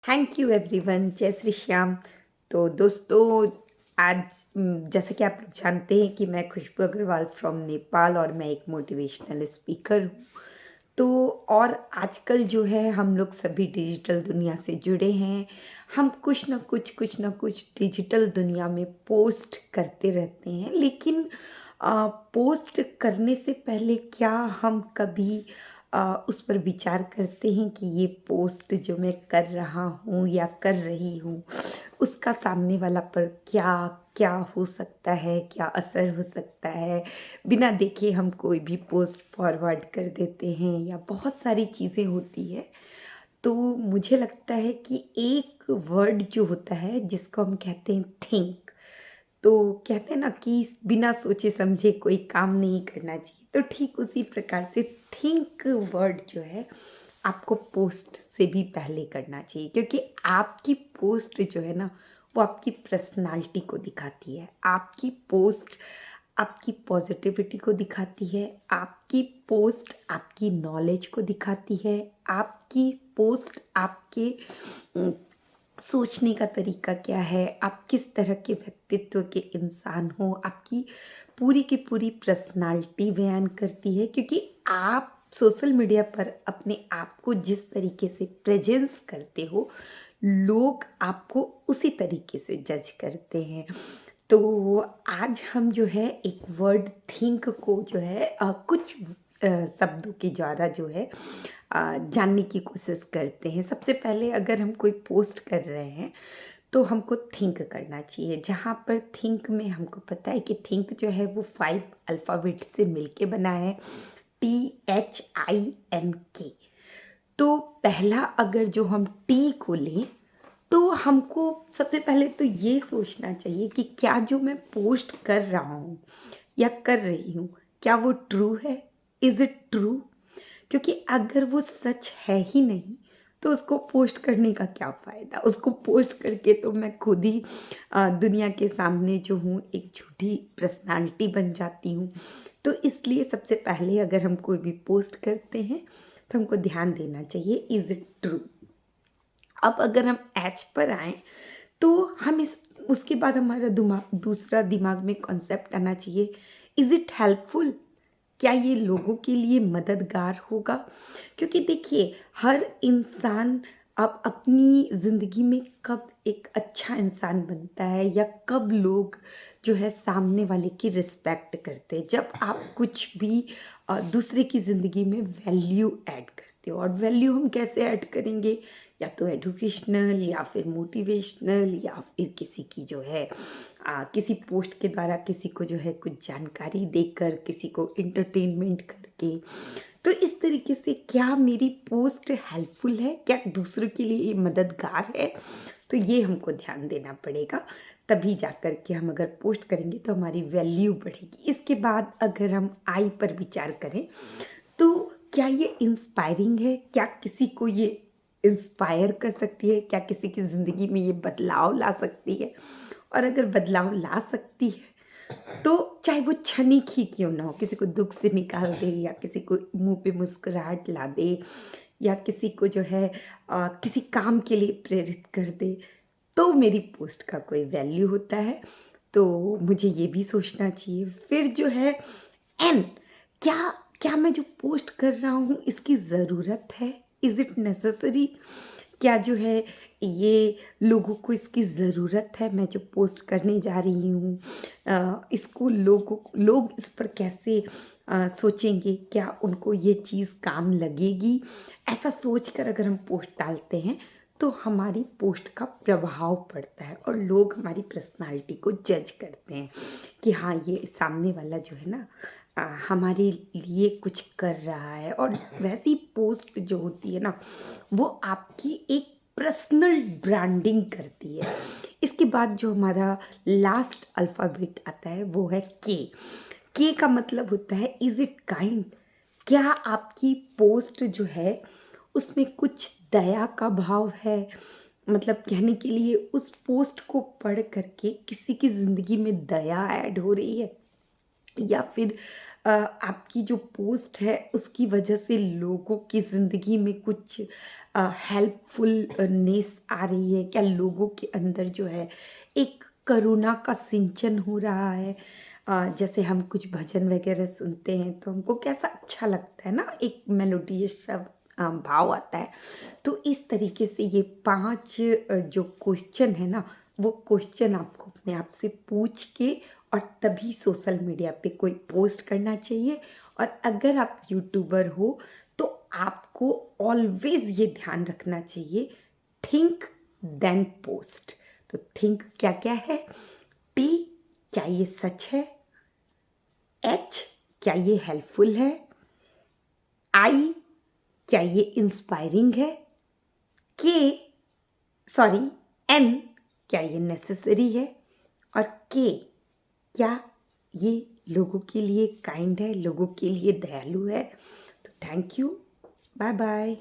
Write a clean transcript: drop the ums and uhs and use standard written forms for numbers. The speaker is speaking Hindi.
Thank you everyone. जय श्री श्याम। तो दोस्तों, आज जैसे कि आप लोग जानते हैं कि मैं खुशबू अग्रवाल फ्रॉम नेपाल और मैं एक मोटिवेशनल स्पीकर हूँ। तो और आजकल जो है हम लोग सभी डिजिटल दुनिया से जुड़े हैं। हम कुछ ना कुछ डिजिटल दुनिया में पोस्ट करते रहते हैं, लेकिन पोस्ट करने से पहले क्या हम कभी उस पर विचार करते हैं कि ये पोस्ट जो मैं कर रहा हूँ या कर रही हूँ, उसका सामने वाला पर क्या क्या हो सकता है, क्या असर हो सकता है। बिना देखे हम कोई भी पोस्ट फॉरवर्ड कर देते हैं या बहुत सारी चीज़ें होती है। तो मुझे लगता है कि एक वर्ड जो होता है जिसको हम कहते हैं थिंक, तो कहते हैं ना कि बिना सोचे समझे कोई काम नहीं करना चाहिए। तो ठीक उसी प्रकार से थिंक वर्ड जो है आपको पोस्ट से भी पहले करना चाहिए, क्योंकि आपकी पोस्ट जो है ना वो आपकी पर्सनालिटी को दिखाती है। आपकी पोस्ट आपकी पॉजिटिविटी को दिखाती है। आपकी पोस्ट आपकी नॉलेज को दिखाती है। आपकी पोस्ट आपके सोचने का तरीका क्या है, आप किस तरह के व्यक्तित्व के इंसान हो, आपकी पूरी की पूरी पर्सनालिटी बयान करती है। क्योंकि आप सोशल मीडिया पर अपने आप को जिस तरीके से प्रेजेंस करते हो, लोग आपको उसी तरीके से जज करते हैं। तो आज हम जो है एक वर्ड थिंक को जो है कुछ शब्दों के द्वारा जो है जानने की कोशिश करते हैं। सबसे पहले अगर हम कोई पोस्ट कर रहे हैं तो हमको थिंक करना चाहिए। जहाँ पर थिंक में हमको पता है कि थिंक जो है वो 5 अल्फ़ाबेट से मिलके बना है, THINK। तो पहला अगर जो हम टी को लें, तो हमको सबसे पहले तो ये सोचना चाहिए कि क्या जो मैं पोस्ट कर रहा हूँ या कर रही हूँ, क्या वो ट्रू है? Is it true? क्योंकि अगर वो सच है ही नहीं तो उसको पोस्ट करने का क्या फ़ायदा। उसको पोस्ट करके तो मैं खुद ही दुनिया के सामने जो हूँ एक झूठी पर्सनालिटी बन जाती हूँ। तो इसलिए सबसे पहले अगर हम कोई भी पोस्ट करते हैं तो हमको ध्यान देना चाहिए, इज़ इट ट्रू। अब अगर हम एच पर आएँ तो हम इस उसके बाद हमारा दूसरा दिमाग में कॉन्सेप्ट आना चाहिए, इज़ इट हेल्पफुल? क्या ये लोगों के लिए मददगार होगा? क्योंकि देखिए, हर इंसान अब अपनी ज़िंदगी में कब एक अच्छा इंसान बनता है या कब लोग जो है सामने वाले की रिस्पेक्ट करते हैं, जब आप कुछ भी दूसरे की ज़िंदगी में वैल्यू ऐड करते हो। और वैल्यू हम कैसे ऐड करेंगे? या तो एजुकेशनल या फिर मोटिवेशनल या फिर किसी की जो है किसी पोस्ट के द्वारा किसी को जो है कुछ जानकारी देकर, किसी को एंटरटेनमेंट करके। तो इस तरीके से क्या मेरी पोस्ट हेल्पफुल है, क्या दूसरों के लिए ये मददगार है? तो ये हमको ध्यान देना पड़ेगा। तभी जा कर के हम अगर पोस्ट करेंगे तो हमारी वैल्यू बढ़ेगी। इसके बाद अगर हम आई पर विचार करें तो क्या ये इंस्पायरिंग है? क्या किसी को ये इंस्पायर कर सकती है? क्या किसी की ज़िंदगी में ये बदलाव ला सकती है? और अगर बदलाव ला सकती है तो चाहे वो क्षणिक ही क्यों ना हो, किसी को दुख से निकाल दे या किसी को मुंह पे मुस्कुराहट ला दे या किसी को जो है किसी काम के लिए प्रेरित कर दे, तो मेरी पोस्ट का कोई वैल्यू होता है। तो मुझे ये भी सोचना चाहिए। फिर जो है एन, क्या क्या मैं जो पोस्ट कर रहा हूँ इसकी ज़रूरत है? Is it necessary? क्या जो है ये लोगों को इसकी ज़रूरत है, मैं जो पोस्ट करने जा रही हूँ इसको लोग इस पर कैसे सोचेंगे? क्या उनको ये चीज़ काम लगेगी? ऐसा सोच कर अगर हम पोस्ट डालते हैं तो हमारी पोस्ट का प्रभाव पड़ता है और लोग हमारी पर्सनालिटी को जज करते हैं कि हाँ, ये सामने वाला जो है ना हमारे लिए कुछ कर रहा है। और वैसी पोस्ट जो होती है ना वो आपकी एक पर्सनल ब्रांडिंग करती है। इसके बाद जो हमारा लास्ट अल्फ़ाबेट आता है वो है के का मतलब होता है इज़ इट काइंड? क्या आपकी पोस्ट जो है उसमें कुछ दया का भाव है? मतलब कहने के लिए उस पोस्ट को पढ़ करके किसी की ज़िंदगी में दया ऐड हो रही है या फिर आपकी जो पोस्ट है उसकी वजह से लोगों की ज़िंदगी में कुछ हेल्पफुलनेस आ रही है क्या, लोगों के अंदर जो है एक करुणा का सिंचन हो रहा है। जैसे हम कुछ भजन वगैरह सुनते हैं तो हमको कैसा अच्छा लगता है ना, एक मेलोडियस सा भाव आता है। तो इस तरीके से ये 5 जो क्वेश्चन है ना, वो क्वेश्चन आपको अपने आप से पूछ के और तभी सोशल मीडिया पे कोई पोस्ट करना चाहिए। और अगर आप यूट्यूबर हो तो आपको ऑलवेज ये ध्यान रखना चाहिए, थिंक देन पोस्ट। तो थिंक क्या क्या है, टी क्या ये सच है, एच क्या ये हेल्पफुल है, आई क्या ये इंस्पायरिंग है, के सॉरी एन क्या ये नेसेसरी है, और के क्या ये लोगों के लिए काइंड है, लोगों के लिए दयालु है। तो थैंक यू, बाय बाय।